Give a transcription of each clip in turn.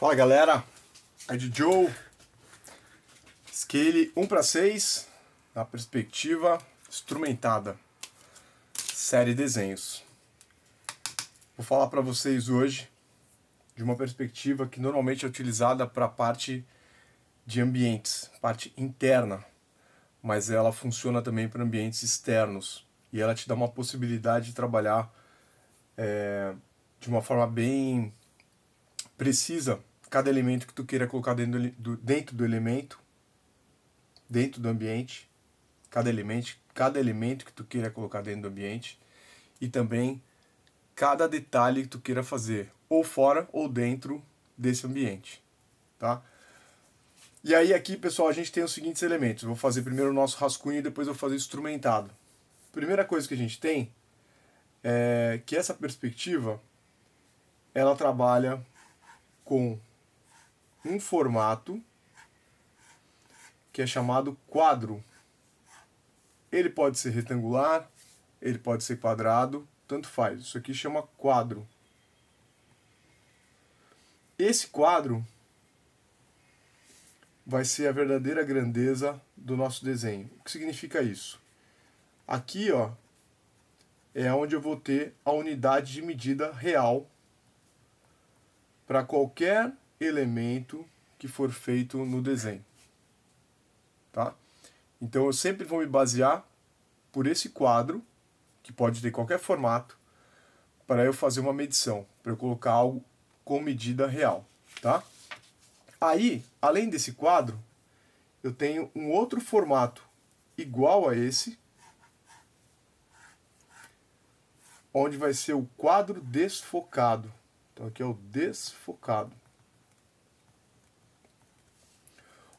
Fala galera, é de Joe, Scale 1:6, na perspectiva instrumentada, série desenhos. Vou falar para vocês hoje de uma perspectiva que normalmente é utilizada para a parte de ambientes, parte interna, mas ela funciona também para ambientes externos e ela te dá uma possibilidade de trabalhar de uma forma bem precisa cada elemento que tu queira colocar dentro do elemento, dentro do ambiente, cada elemento que tu queira colocar dentro do ambiente e também cada detalhe que tu queira fazer, ou fora ou dentro desse ambiente, tá? E aí aqui, pessoal, a gente tem os seguintes elementos. Eu vou fazer primeiro o nosso rascunho e depois eu vou fazer o instrumentado. Primeira coisa que a gente tem é que essa perspectiva ela trabalha com um formato que é chamado quadro. Ele pode ser retangular, ele pode ser quadrado, tanto faz. Isso aqui chama quadro. Esse quadro vai ser a verdadeira grandeza do nosso desenho. O que significa isso? Aqui, ó, é onde eu vou ter a unidade de medida real para qualquer elemento que for feito no desenho, tá? Então eu sempre vou me basear por esse quadro, que pode ter qualquer formato, para eu fazer uma medição, para eu colocar algo com medida real, tá? Aí, além desse quadro, eu tenho um outro formato igual a esse, onde vai ser o quadro desfocado. Então aqui é o desfocado.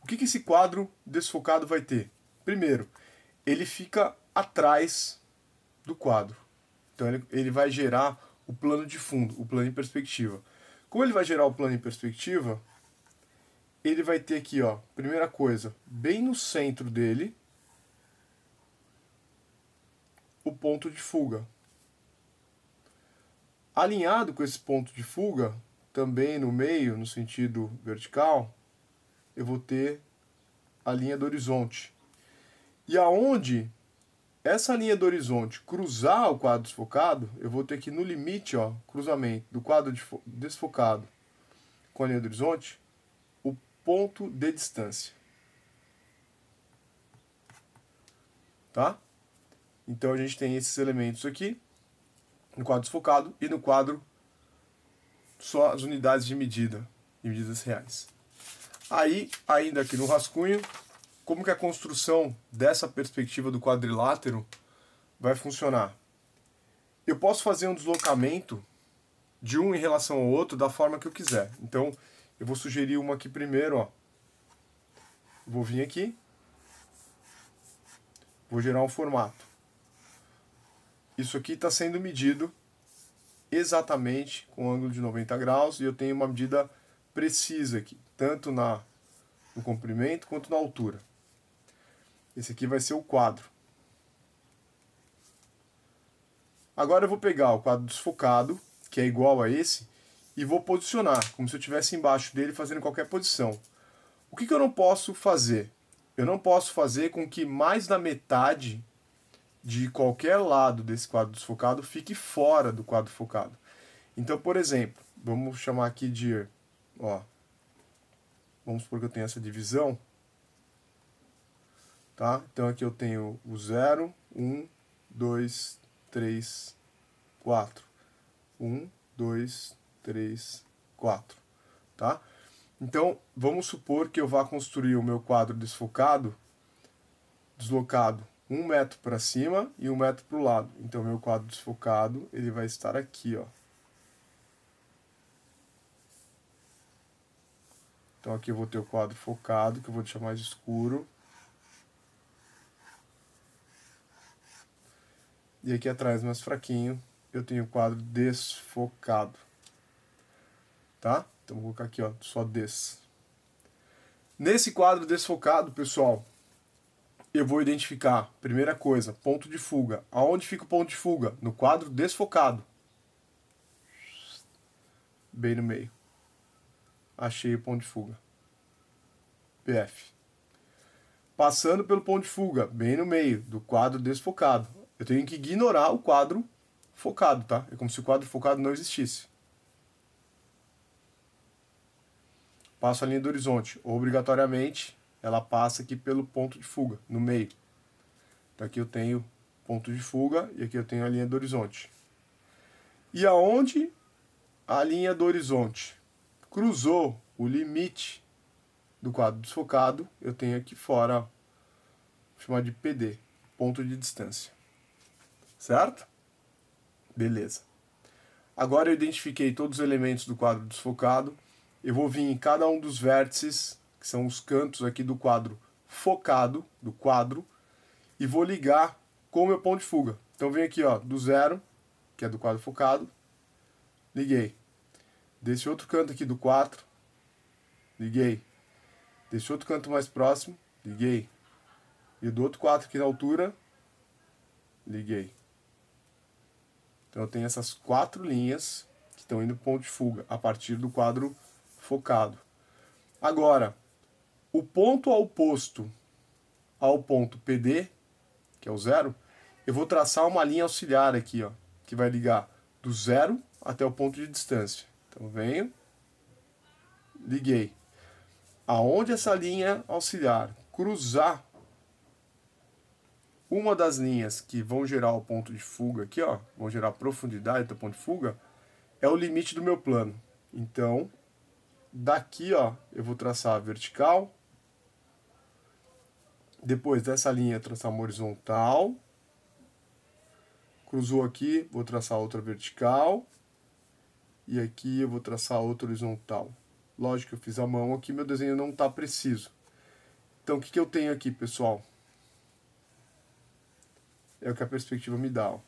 O que esse quadro desfocado vai ter? Primeiro, ele fica atrás do quadro. Então ele vai gerar o plano de fundo, o plano em perspectiva. Como ele vai gerar o plano em perspectiva, ele vai ter aqui, ó, primeira coisa, bem no centro dele, o ponto de fuga. Alinhado com esse ponto de fuga, também no meio, no sentido vertical, eu vou ter a linha do horizonte. E aonde essa linha do horizonte cruzar o quadro desfocado, eu vou ter aqui no limite, ó, cruzamento do quadro desfocado com a linha do horizonte, o ponto de distância. Tá? Então a gente tem esses elementos aqui no quadro desfocado e no quadro só as unidades de medida e medidas reais. Aí, ainda aqui no rascunho, como que a construção dessa perspectiva do quadrilátero vai funcionar? Eu posso fazer um deslocamento de um em relação ao outro da forma que eu quiser. Então, eu vou sugerir uma aqui primeiro, ó. Vou vir aqui, vou gerar um formato. Isso aqui está sendo medido exatamente com ângulo de 90 graus e eu tenho uma medida precisa aqui, tanto no comprimento quanto na altura. Esse aqui vai ser o quadro. Agora eu vou pegar o quadro desfocado, que é igual a esse, e vou posicionar, como se eu estivesse embaixo dele fazendo qualquer posição. O que eu não posso fazer? Eu não posso fazer com que mais da metade de qualquer lado desse quadro desfocado fique fora do quadro focado. Então, por exemplo, vamos chamar aqui de, ó, vamos supor que eu tenho essa divisão, tá? Então aqui eu tenho o 0, 1, 2, 3, 4. 1, 2, 3, 4, tá? Então, vamos supor que eu vá construir o meu quadro desfocado, deslocado 1 metro para cima e 1 metro para o lado. Então, meu quadro desfocado, ele vai estar aqui, ó. Então, aqui eu vou ter o quadro focado, que eu vou deixar mais escuro. E aqui atrás, mais fraquinho, eu tenho o quadro desfocado. Tá? Então, vou colocar aqui, ó, só des. Nesse quadro desfocado, pessoal, eu vou identificar, primeira coisa, ponto de fuga. Aonde fica o ponto de fuga? No quadro desfocado. Bem no meio. achei o ponto de fuga. PF. Passando pelo ponto de fuga, bem no meio do quadro desfocado. Eu tenho que ignorar o quadro focado, tá? É como se o quadro focado não existisse. Passo a linha do horizonte. Obrigatoriamente, ela passa aqui pelo ponto de fuga, no meio. Então aqui eu tenho ponto de fuga e aqui eu tenho a linha do horizonte. E aonde a linha do horizonte cruzou o limite do quadro desfocado, eu tenho aqui fora, vou chamar de PD, ponto de distância. Certo? Beleza. Agora eu identifiquei todos os elementos do quadro desfocado. Eu vou vir em cada um dos vértices, que são os cantos aqui do quadro focado, do quadro, e vou ligar com o meu ponto de fuga. Então vem aqui, ó, do 0, que é do quadro focado, liguei. Desse outro canto aqui do 4, liguei. Desse outro canto mais próximo, liguei. E do outro 4 aqui na altura, liguei. Então eu tenho essas 4 linhas que estão indo para o ponto de fuga, a partir do quadro focado. Agora, o ponto oposto ao ponto PD, que é o 0, eu vou traçar uma linha auxiliar aqui, ó, que vai ligar do 0 até o ponto de distância. Então venho, liguei. Aonde essa linha auxiliar cruzar uma das linhas que vão gerar o ponto de fuga aqui, ó, vão gerar a profundidade do ponto de fuga, é o limite do meu plano. Então, daqui, ó, eu vou traçar a vertical. Depois dessa linha, traçar uma horizontal. Cruzou aqui, vou traçar outra vertical. E aqui eu vou traçar outra horizontal. Lógico que eu fiz a mão aqui, meu desenho não está preciso. Então, o que eu tenho aqui, pessoal? É o que a perspectiva me dá. Ó.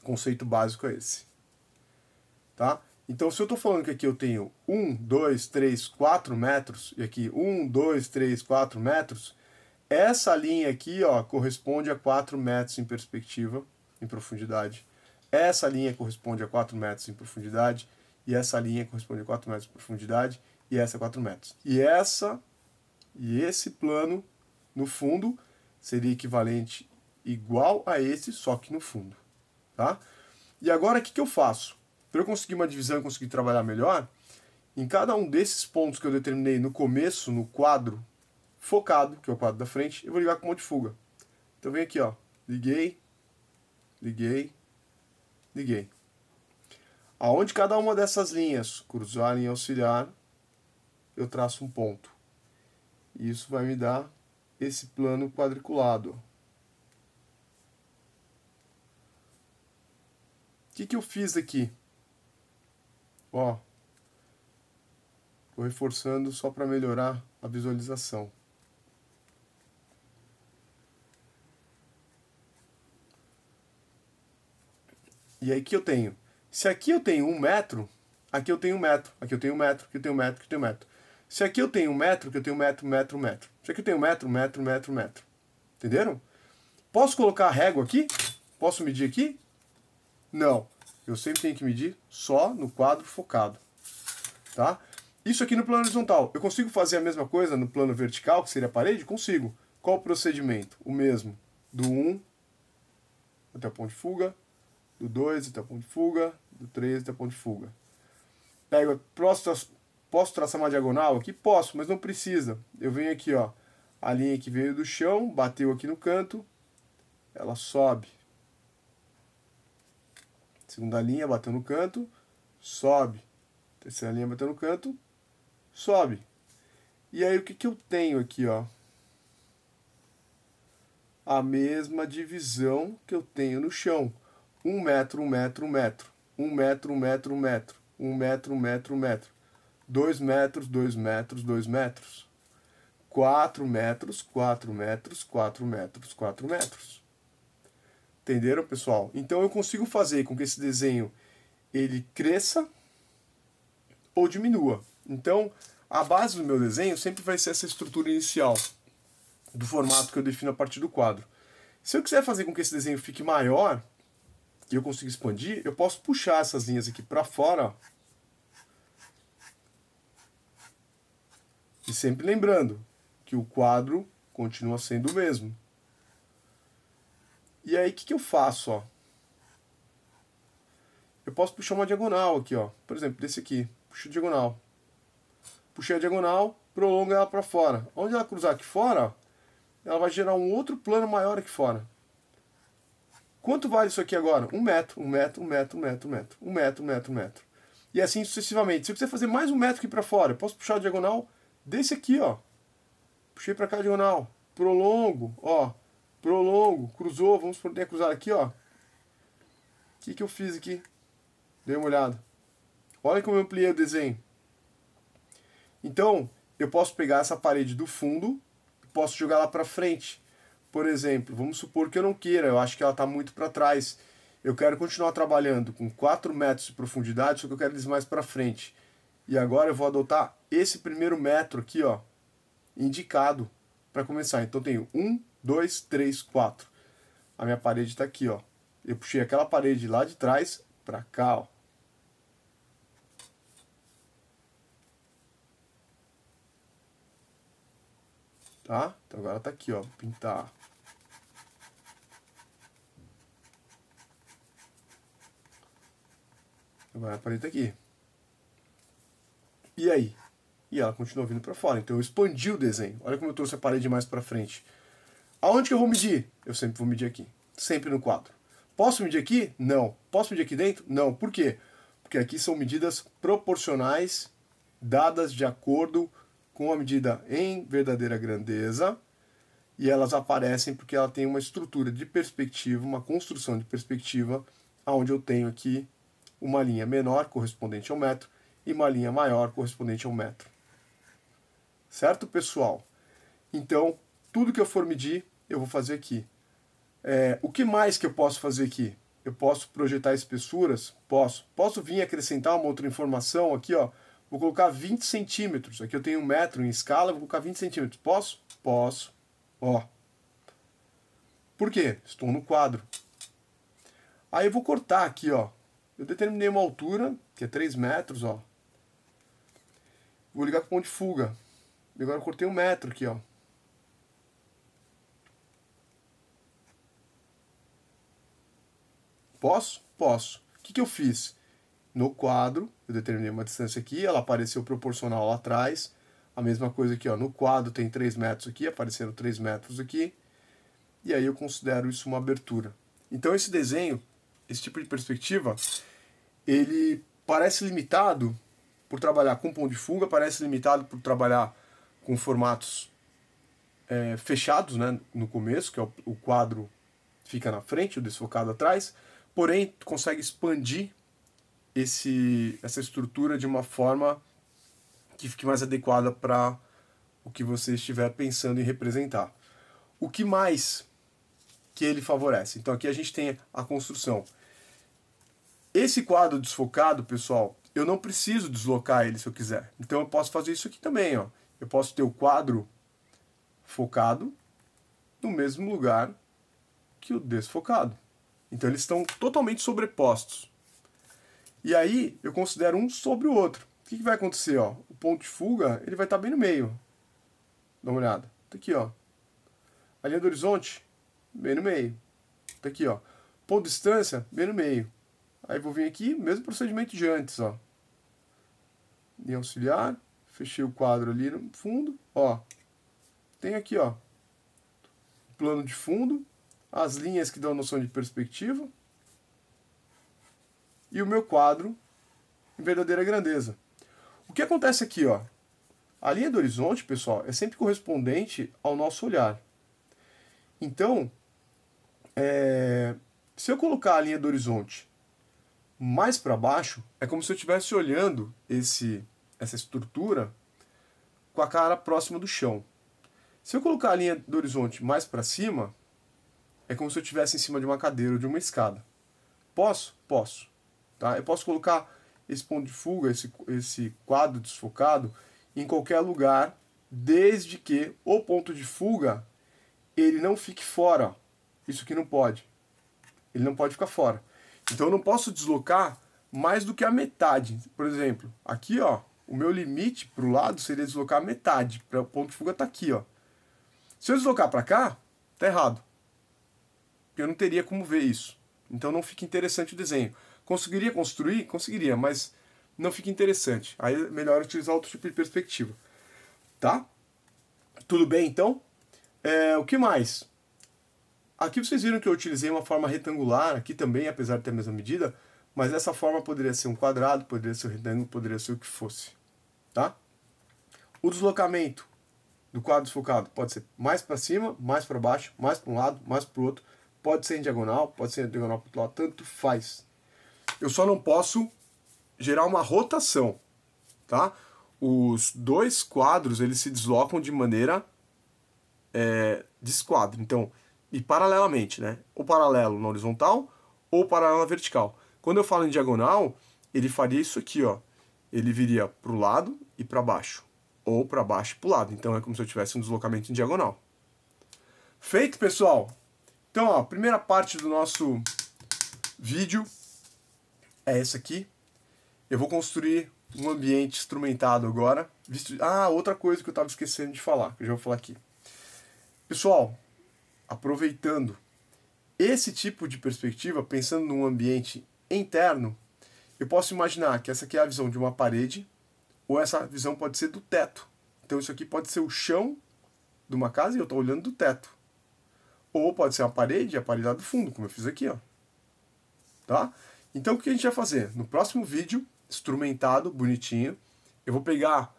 O conceito básico é esse. Tá? Então, se eu estou falando que aqui eu tenho 1, 2, 3, 4 metros, e aqui 1, 2, 3, 4 metros, essa linha aqui, ó, corresponde a 4 metros em perspectiva, em profundidade. Essa linha corresponde a 4 metros em profundidade, e essa linha corresponde a 4 metros de profundidade, e essa a 4 metros. E esse plano, no fundo, seria equivalente igual a esse, só que no fundo. Tá? E agora, o que eu faço? Para eu conseguir uma divisão e conseguir trabalhar melhor, em cada um desses pontos que eu determinei no começo, no quadro focado, que é o quadro da frente, eu vou ligar com um monte de fuga. Então vem aqui, ó, liguei, liguei, liguei. Aonde cada uma dessas linhas cruzar a linha auxiliar, eu traço um ponto. E isso vai me dar esse plano quadriculado. O que eu fiz aqui? Ó, estou reforçando só para melhorar a visualização. E aí que eu tenho? Se aqui eu tenho 1 metro, aqui eu tenho 1 metro, aqui eu tenho 1 metro, aqui eu tenho 1 metro, aqui eu tenho 1 metro. Se aqui eu tenho 1 metro, aqui eu tenho 1 metro, 1 metro, 1 metro. Se aqui eu tenho 1 metro, 1 metro, 1 metro, 1 metro. Entenderam? Posso colocar a régua aqui? Posso medir aqui? Não. Eu sempre tenho que medir só no quadro focado. Tá? Isso aqui no plano horizontal. Eu consigo fazer a mesma coisa no plano vertical, que seria a parede? Consigo. Qual o procedimento? O mesmo. Do 1 até o ponto de fuga, do 2 até o ponto de fuga, do 3 até o ponto de fuga. Pego, posso traçar uma diagonal aqui? Posso, mas não precisa. Eu venho aqui, ó, a linha que veio do chão, bateu aqui no canto, ela sobe. Segunda linha, bateu no canto, sobe. Terceira linha, bateu no canto, sobe. E aí o que eu tenho aqui, ó? A mesma divisão que eu tenho no chão. 1 metro, 1 metro, 1 metro. 1 metro, 1 metro, 1 metro. 1 metro, 1 metro, 1 metro. 2 metros, 2 metros, 2 metros. 4 metros, 4 metros, 4 metros, 4 metros. Entenderam, pessoal? Então eu consigo fazer com que esse desenho ele cresça ou diminua. Então, a base do meu desenho sempre vai ser essa estrutura inicial do formato que eu defino a partir do quadro. Se eu quiser fazer com que esse desenho fique maior, e eu consigo expandir, eu posso puxar essas linhas aqui para fora, ó. sempre lembrando que o quadro continua sendo o mesmo. E aí, o que eu faço, ó? Eu posso puxar uma diagonal aqui, ó. Por exemplo, desse aqui. Puxo diagonal. Puxei a diagonal, prolongo ela para fora. Onde ela cruzar aqui fora, ó, ela vai gerar um outro plano maior aqui fora. Quanto vale isso aqui agora? 1 metro, 1 metro, 1 metro, 1 metro, 1 metro. 1 metro, 1 metro, 1 metro. E assim sucessivamente. Se eu quiser fazer mais 1 metro aqui para fora, eu posso puxar a diagonal desse aqui, ó. Puxei para cá a diagonal. Prolongo, ó. Prolongo, cruzou, vamos poder cruzar aqui, ó. O que eu fiz aqui? Dê uma olhada. Olha como eu ampliei o desenho. Então, eu posso pegar essa parede do fundo e posso jogar lá para frente. Por exemplo, vamos supor que eu não queira, eu acho que ela está muito para trás. Eu quero continuar trabalhando com 4 metros de profundidade, só que eu quero eles mais para frente. E agora eu vou adotar esse primeiro metro aqui, ó, indicado para começar. Então eu tenho 1, 2, 3, 4. A minha parede está aqui, ó. Eu puxei aquela parede lá de trás para cá, ó. Tá? Então agora tá aqui, ó. Pintar. Agora a parede tá aqui. E aí? E ela continua vindo para fora. Então eu expandi o desenho. Olha como eu trouxe a parede mais para frente. Aonde que eu vou medir? Eu sempre vou medir aqui. Sempre no quadro. Posso medir aqui? Não. Posso medir aqui dentro? Não. Por quê? Porque aqui são medidas proporcionais, dadas de acordo com a medida em verdadeira grandeza. E elas aparecem porque ela tem uma estrutura de perspectiva, uma construção de perspectiva, onde eu tenho aqui uma linha menor correspondente ao metro e uma linha maior correspondente ao metro. Certo, pessoal? Então, tudo que eu for medir, eu vou fazer aqui. O que mais que eu posso fazer aqui? Eu posso projetar espessuras? Posso. Posso vir acrescentar uma outra informação aqui, ó. Vou colocar 20 centímetros. Aqui eu tenho 1 metro em escala, vou colocar 20 centímetros. Posso? Posso. Ó. Por quê? Estou no quadro. Aí eu vou cortar aqui, ó. Eu determinei uma altura, que é 3 metros, ó. Vou ligar com o ponto de fuga. E agora eu cortei 1 metro aqui, ó. Posso? Posso. O que eu fiz? No quadro, eu determinei uma distância aqui, ela apareceu proporcional lá atrás. A mesma coisa aqui, ó. No quadro tem 3 metros aqui, apareceram 3 metros aqui. E aí eu considero isso uma abertura. Então esse desenho, esse tipo de perspectiva, ele parece limitado por trabalhar com ponto de fuga, parece limitado por trabalhar com formatos fechados, né, no começo, que é o quadro fica na frente, o desfocado atrás, porém tu consegue expandir essa estrutura de uma forma que fique mais adequada para o que você estiver pensando em representar. O que mais que ele favorece? Então aqui a gente tem a construção. Esse quadro desfocado, pessoal, eu não preciso deslocar ele se eu quiser. Então eu posso fazer isso aqui também, ó. Eu posso ter o quadro focado no mesmo lugar que o desfocado. Então eles estão totalmente sobrepostos. E aí eu considero um sobre o outro. O que vai acontecer, ó? O ponto de fuga, ele vai estar bem no meio. Dá uma olhada. Tá aqui, ó. A linha do horizonte, bem no meio. Tá aqui, ó. Ponto de distância, bem no meio. Aí vou vir aqui, mesmo procedimento de antes, ó. Linha auxiliar, fechei o quadro ali no fundo, ó. Tem aqui, ó, plano de fundo, as linhas que dão a noção de perspectiva e o meu quadro em verdadeira grandeza. O que acontece aqui, ó? A linha do horizonte, pessoal, é sempre correspondente ao nosso olhar. Então, se eu colocar a linha do horizonte mais para baixo, é como se eu estivesse olhando essa estrutura com a cara próxima do chão. Se eu colocar a linha do horizonte mais para cima, é como se eu estivesse em cima de uma cadeira ou de uma escada. Posso? Posso. Tá? Eu posso colocar esse ponto de fuga, esse quadro desfocado, em qualquer lugar, desde que o ponto de fuga ele não fique fora. Isso aqui não pode. Ele não pode ficar fora. Então eu não posso deslocar mais do que a metade. Por exemplo, aqui, ó, o meu limite para o lado seria deslocar metade, para o ponto de fuga tá aqui, ó. Se eu deslocar para cá, tá errado. Eu não teria como ver isso. Então não fica interessante o desenho. Conseguiria construir? Conseguiria, mas não fica interessante. Aí é melhor utilizar outro tipo de perspectiva. Tá? Tudo bem, então? O que mais? Aqui vocês viram que eu utilizei uma forma retangular, aqui também, apesar de ter a mesma medida, mas essa forma poderia ser um quadrado, poderia ser um retângulo, poderia ser o que fosse. Tá? O deslocamento do quadro desfocado pode ser mais para cima, mais para baixo, mais para um lado, mais para o outro. Pode ser em diagonal, pode ser em diagonal para o outro lado, tanto faz. Eu só não posso gerar uma rotação, tá? Os dois quadros, eles se deslocam de maneira de esquadro. Então, e paralelamente, né? Ou paralelo na horizontal, ou paralelo na vertical. Quando eu falo em diagonal, ele faria isso aqui, ó. Ele viria para o lado e para baixo. Ou para baixo e para o lado. Então é como se eu tivesse um deslocamento em diagonal. Feito, pessoal? Então, ó, a primeira parte do nosso vídeo é essa aqui. Eu vou construir um ambiente instrumentado agora. Outra coisa que eu estava esquecendo de falar, que eu já vou falar aqui. Pessoal, aproveitando esse tipo de perspectiva, pensando num ambiente interno, eu posso imaginar que essa aqui é a visão de uma parede, ou essa visão pode ser do teto. Então isso aqui pode ser o chão de uma casa e eu estou olhando do teto. Ou pode ser a parede e a parede lá do fundo, como eu fiz aqui, ó. Tá? Então o que a gente vai fazer? No próximo vídeo, instrumentado, bonitinho, eu vou pegar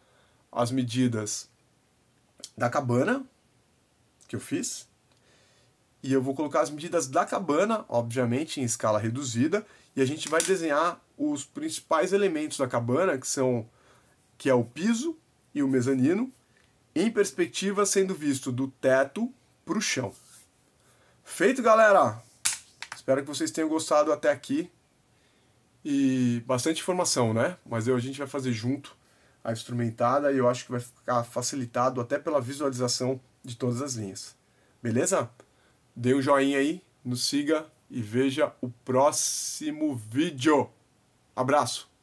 as medidas da cabana que eu fiz e eu vou colocar as medidas da cabana, obviamente em escala reduzida, e a gente vai desenhar os principais elementos da cabana, que é o piso e o mezanino, em perspectiva sendo visto do teto para o chão. Feito, galera! Espero que vocês tenham gostado até aqui. E bastante informação, né? Mas a gente vai fazer junto a instrumentada e eu acho que vai ficar facilitado até pela visualização de todas as linhas. Beleza? Dê um joinha aí, nos siga e veja o próximo vídeo. Abraço!